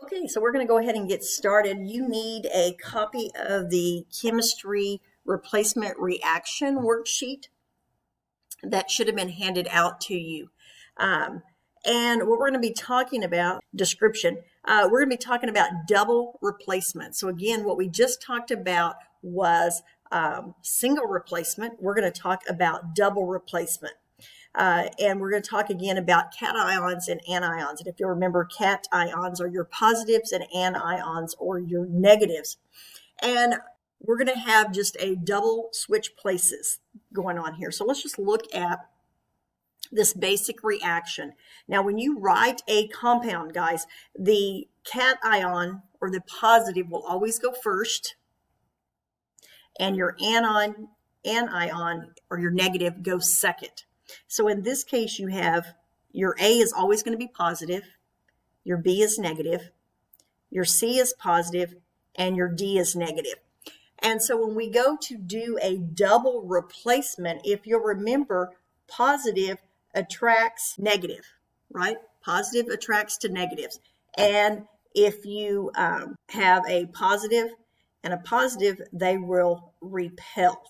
Okay, so we're going to go ahead and get started. You need a copy of the chemistry replacement reaction worksheet that should have been handed out to you. And what we're going to be talking about, description, we're going to be talking about double replacement. So again, what we just talked about was single replacement. We're going to talk about double replacement. And we're going to talk again about cations and anions. And if you remember, cations are your positives and anions or your negatives. And we're going to have just a double switch places going on here. So let's just look at this basic reaction. Now, when you write a compound, guys, the cation or the positive will always go first, and your anion or your negative goes second. So in this case, you have your A is always going to be positive, your B is negative, your C is positive, and your D is negative. And so when we go to do a double replacement, if you'll remember, positive attracts negative, right? Positive attracts to negatives. And if you have a positive and a positive, they will repel.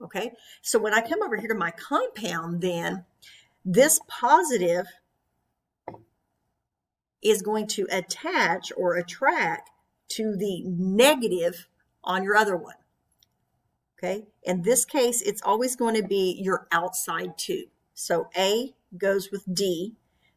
Okay, so when I come over here to my compound, then this positive is going to attach or attract to the negative on your other one. Okay, in this case, it's always going to be your outside two. So A goes with D,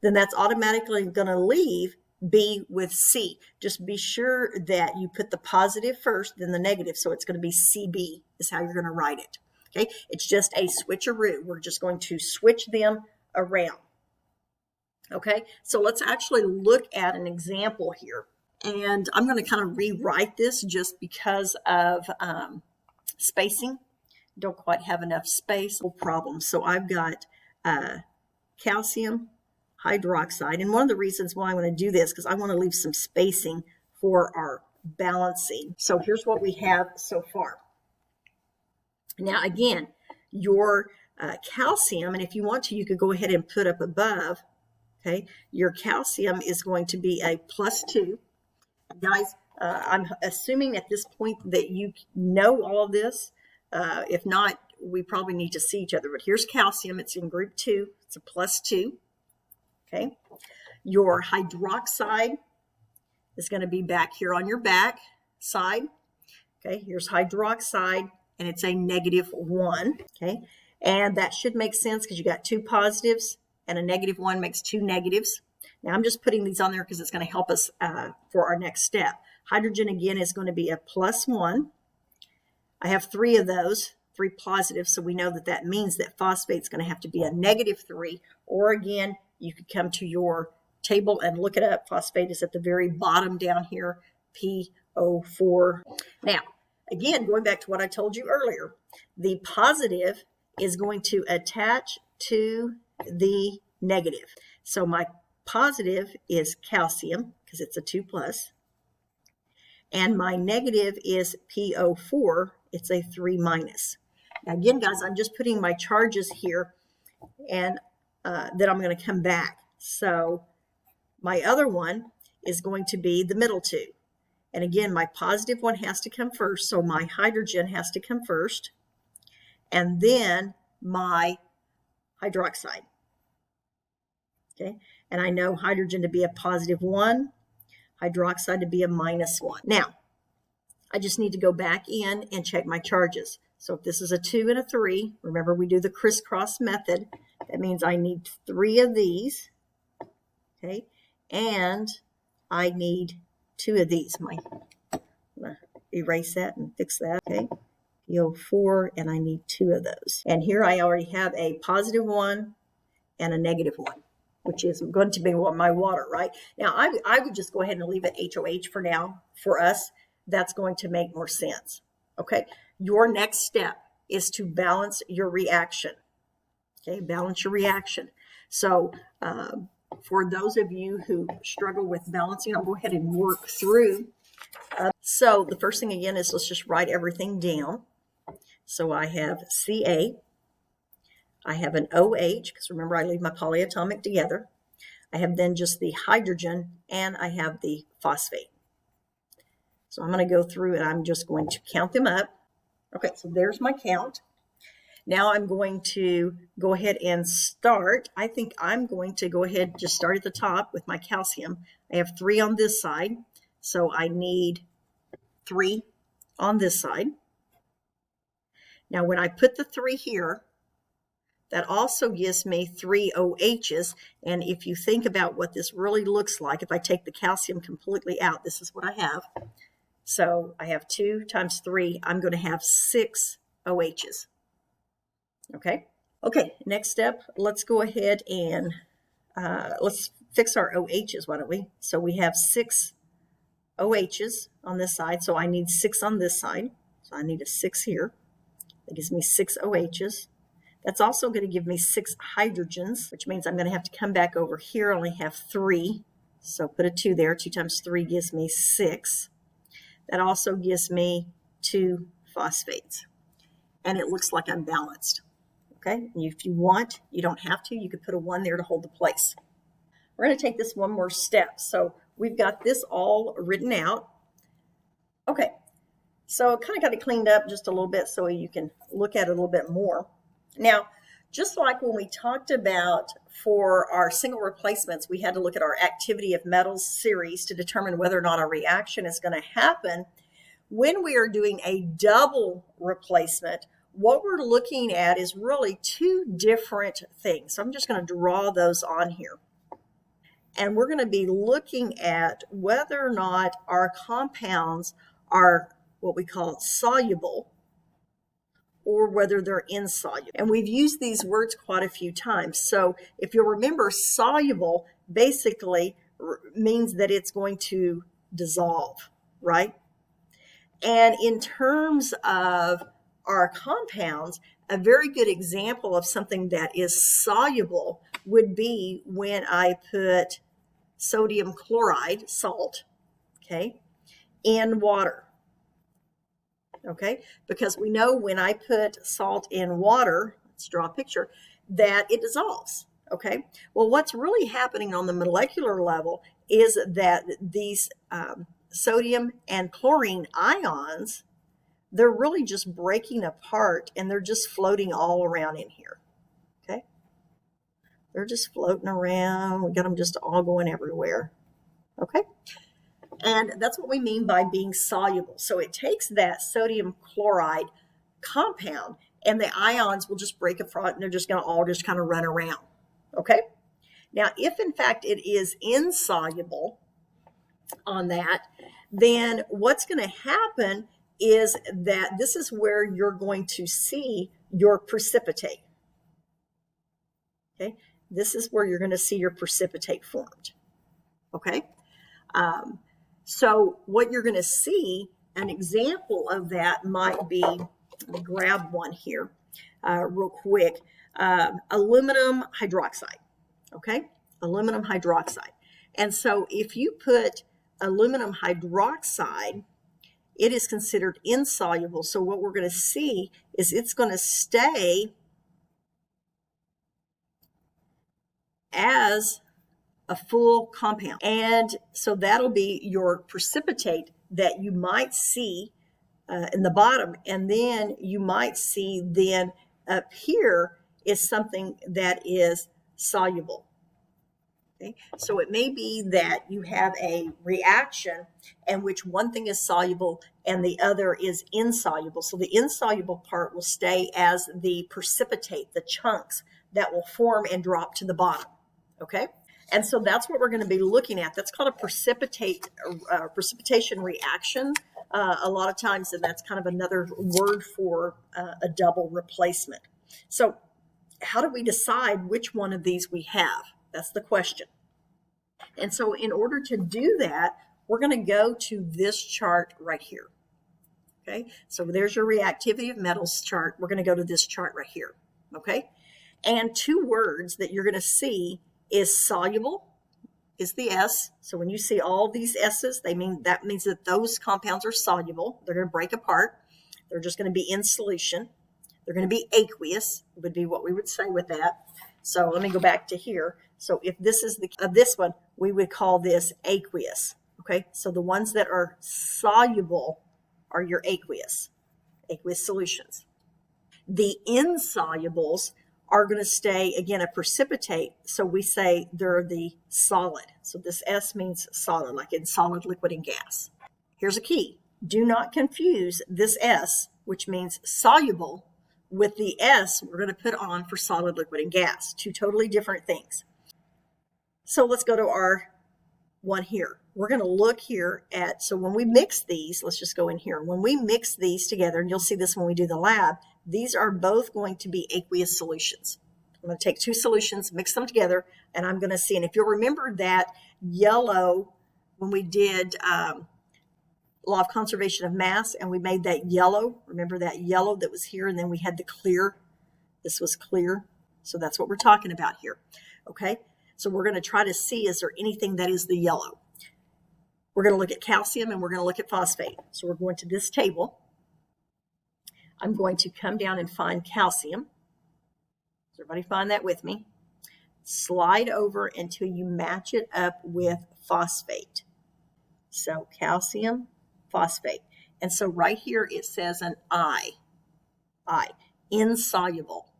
then that's automatically going to leave B with C. Just be sure that you put the positive first, then the negative. So it's going to be CB is how you're going to write it. Okay, it's just a switcheroo. We're just going to switch them around. Okay, so let's actually look at an example here. And I'm going to kind of rewrite this just because of spacing. Don't quite have enough space. No problem. So I've got calcium hydroxide. And one of the reasons why I want to do this, because I want to leave some spacing for our balancing. So here's what we have so far. Now, again, your calcium, and if you want to, you could go ahead and put up above, okay, your calcium is going to be a +2. Guys, I'm assuming at this point that you know all of this. If not, we probably need to see each other. But here's calcium. It's in group 2. It's a +2. Okay. Your hydroxide is going to be back here on your back side. Okay. Here's hydroxide, and it's a -1. Okay. And that should make sense because you got two positives and a -1 makes two negatives. Now I'm just putting these on there because it's going to help us for our next step. Hydrogen again is going to be a +1. I have 3 of those, 3 positives. So we know that that means that phosphate is going to have to be a -3, or again, you could come to your table and look it up. Phosphate is at the very bottom down here, PO4. Now, again, going back to what I told you earlier, the positive is going to attach to the negative. So my positive is calcium because it's a 2+, and my negative is PO4. It's a 3-. Now again, guys, I'm just putting my charges here, and then I'm going to come back. So my other one is going to be the middle two. And again, my positive one has to come first. So my hydrogen has to come first, and then my hydroxide. Okay. And I know hydrogen to be a +1, hydroxide to be a -1. Now, I just need to go back in and check my charges. So if this is a 2 and a 3, remember we do the crisscross method. That means I need 3 of these, okay, and I need 2 of these. I'm gonna erase that and fix that, okay. PO4, and I need 2 of those. And here I already have a +1 and a -1, which is going to be my water, right? Now, I would just go ahead and leave it HOH for now. For us, that's going to make more sense, okay? Your next step is to balance your reaction, okay? Balance your reaction. So for those of you who struggle with balancing, I'll go ahead and work through. So the first thing, again, is let's just write everything down. So I have Ca. I have an OH, because remember I leave my polyatomic together. I have then just the hydrogen, and I have the phosphate. So I'm going to go through and I'm just going to count them up. Okay, so there's my count. Now I'm going to go ahead and start. I think I'm going to go ahead and just start at the top with my calcium. I have 3 on this side, so I need 3 on this side. Now when I put the 3 here, that also gives me 3 OHs. And if you think about what this really looks like, if I take the calcium completely out, this is what I have. So I have 2 times 3, I'm going to have 6 OHs. Okay. Okay, next step, let's go ahead and let's fix our OHs, why don't we? So we have 6 OHs on this side, so I need 6 on this side. So I need a 6 here. That gives me 6 OHs. That's also going to give me 6 hydrogens, which means I'm going to have to come back over here. I only have 3, so put a 2 there. 2 times 3 gives me 6. That also gives me 2 phosphates. And it looks like I'm balanced. Okay, and if you want, you don't have to. You could put a 1 there to hold the place. We're going to take this one more step. So we've got this all written out. Okay, so kind of got it cleaned up just a little bit so you can look at it a little bit more. Now, just like when we talked about for our single replacements, we had to look at our activity of metals series to determine whether or not a reaction is going to happen. When we are doing a double replacement, what we're looking at is really 2 different things. So I'm just going to draw those on here. And we're going to be looking at whether or not our compounds are what we call soluble or whether they're insoluble. And we've used these words quite a few times. So if you'll remember, soluble basically means that it's going to dissolve, right? And in terms of our compounds, a very good example of something that is soluble would be when I put sodium chloride, salt, okay, in water. Okay, because we know when I put salt in water, let's draw a picture, that it dissolves. Okay, well, what's really happening on the molecular level is that these sodium and chlorine ions, they're really just breaking apart and they're just floating all around in here. Okay, they're just floating around. We got them just all going everywhere. Okay. And that's what we mean by being soluble. So it takes that sodium chloride compound and the ions will just break apart and they're just going to all just kind of run around. Okay. Now, if in fact it is insoluble on that, then what's going to happen is that this is where you're going to see your precipitate. Okay. This is where you're going to see your precipitate formed. Okay. So what you're going to see, an example of that might be, let me grab one here real quick, aluminum hydroxide, okay? Aluminum hydroxide. And so if you put aluminum hydroxide, it is considered insoluble. So what we're going to see is it's going to stay as a full compound. And so that'll be your precipitate that you might see in the bottom. And then you might see then up here is something that is soluble. Okay? So it may be that you have a reaction in which one thing is soluble and the other is insoluble. So the insoluble part will stay as the precipitate, the chunks that will form and drop to the bottom. Okay? And so that's what we're going to be looking at. That's called a precipitation reaction a lot of times, and that's kind of another word for a double replacement. So how do we decide which one of these we have? That's the question. And so in order to do that, we're going to go to this chart right here. Okay, so there's your reactivity of metals chart. We're going to go to this chart right here. Okay, and 2 words that you're going to see is soluble, is the S. So when you see all these S's, that means that those compounds are soluble. They're going to break apart. They're just going to be in solution. They're going to be aqueous, would be what we would say with that. So let me go back to here. So if this is this one, we would call this aqueous. Okay, so the ones that are soluble are your aqueous solutions. The insolubles are going to stay, again, a precipitate. So we say they're the solid. So this S means solid, like in solid, liquid, and gas. Here's a key. Do not confuse this S, which means soluble, with the S we're going to put on for solid, liquid, and gas. Two totally different things. So let's go to our one here. We're going to look here at, so when we mix these, let's just go in here. When we mix these together, and you'll see this when we do the lab, these are both going to be aqueous solutions. I'm going to take two solutions, mix them together, and I'm going to see. And if you'll remember that yellow, when we did law of conservation of mass, and we made that yellow, remember that yellow that was here, and then we had the clear. This was clear. So that's what we're talking about here. Okay, so we're going to try to see, is there anything that is the yellow? We're going to look at calcium and we're going to look at phosphate. So we're going to this table. I'm going to come down and find calcium. Does everybody find that with me? Slide over until you match it up with phosphate. So calcium, phosphate. And so right here it says an I, insoluble.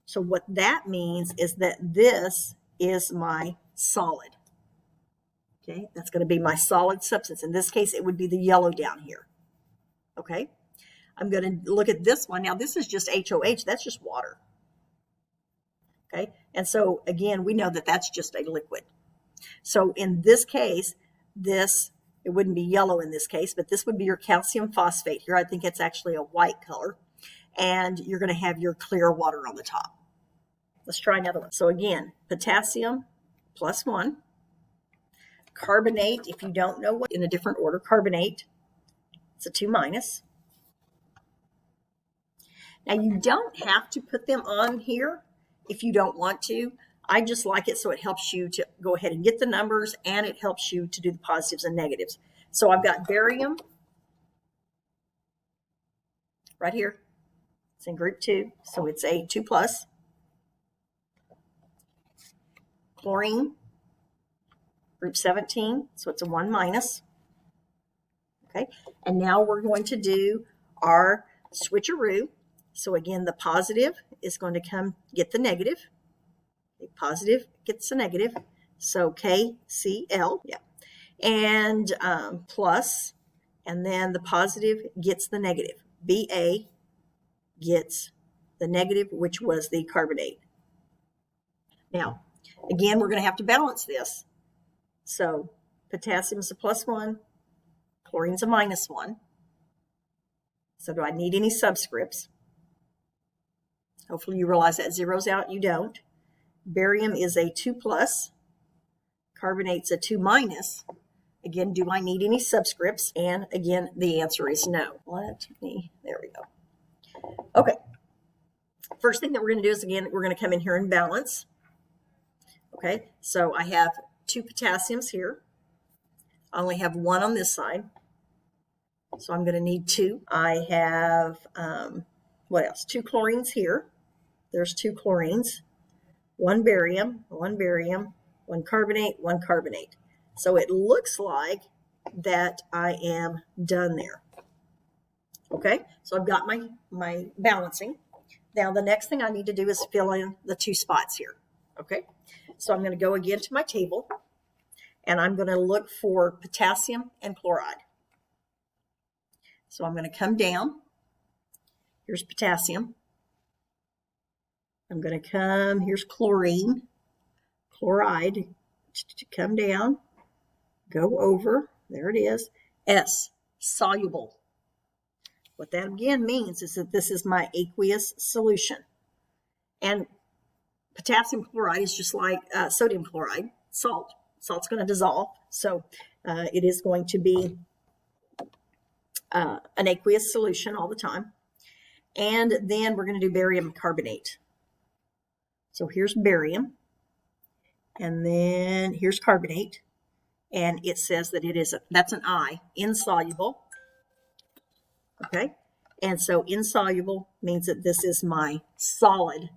So what that means is that this is my solid. Okay, that's going to be my solid substance. In this case, it would be the yellow down here. Okay, I'm going to look at this one. Now, this is just HOH. That's just water. Okay, and so again, we know that that's just a liquid. So in this case, it wouldn't be yellow in this case, but this would be your calcium phosphate here. I think it's actually a white color. And you're going to have your clear water on the top. Let's try another one. So again, potassium +1. Carbonate, if you don't know what, in a different order, carbonate, it's a 2-. Now you don't have to put them on here if you don't want to. I just like it so it helps you to go ahead and get the numbers, and it helps you to do the positives and negatives. So I've got barium right here. It's in group 2, so it's a 2+. Chlorine, group 17, so it's a 1-. Okay, and now we're going to do our switcheroo. So again, the positive is going to come get the negative. The positive gets the negative. So KCl, yeah, and plus, and then the positive gets the negative. Ba gets the negative, which was the carbonate. Now, again, we're going to have to balance this. So potassium is a +1, chlorine's a -1. So do I need any subscripts? Hopefully you realize that zeroes out, you don't. Barium is a 2+, carbonate's a 2-. Again, do I need any subscripts? And again, the answer is no. There we go. Okay. First thing that we're going to do is, again, we're going to come in here and balance. Okay, so I have 2 potassiums here. I only have 1 on this side. So I'm going to need 2. I have, what else? 2 chlorines here. There's 2 chlorines. 1 barium, 1 barium, 1 carbonate, 1 carbonate. So it looks like that I am done there. Okay, so I've got my balancing. Now the next thing I need to do is fill in the 2 spots here. Okay, so I'm going to go again to my table, and I'm going to look for potassium and chloride. So I'm going to come down. Here's potassium. I'm going to come, here's chlorine, chloride, to come down, go over, there it is, S, soluble. What that again means is that this is my aqueous solution. And potassium chloride is just like sodium chloride, salt. Salt's going to dissolve, so it is going to be an aqueous solution all the time. And then we're going to do barium carbonate. So here's barium, and then here's carbonate, and it says that it is, that's an I, insoluble. Okay, and so insoluble means that this is my solid